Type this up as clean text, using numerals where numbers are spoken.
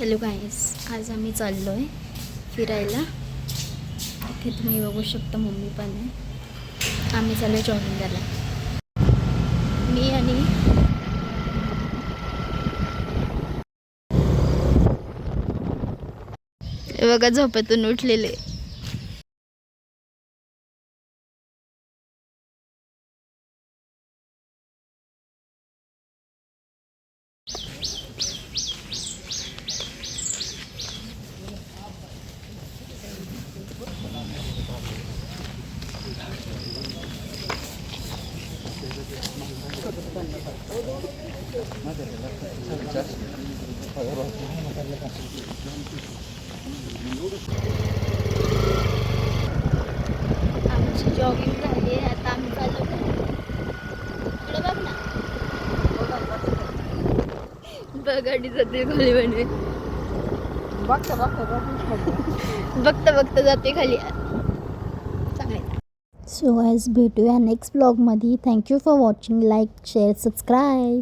Hello गाईस, आज आम्ही चाललो आहे फिरायला. इथे तुम्ही बघू शकता मम्मी पण आहे. आम्ही चाललो आहे जॉगिंगला. मी आणि बघा झोपेतून उठलेले. आमची जॉगिंग झाली आहे. आता आम्ही चाललो इकडे बघ ना. बघ गाडी जाते खाली म्हणे. बघता बघता जाते खाली. सो गाईज भेटूया नेक्स्ट ब्लॉगमध्ये. Thank you for watching. Like share subscribe.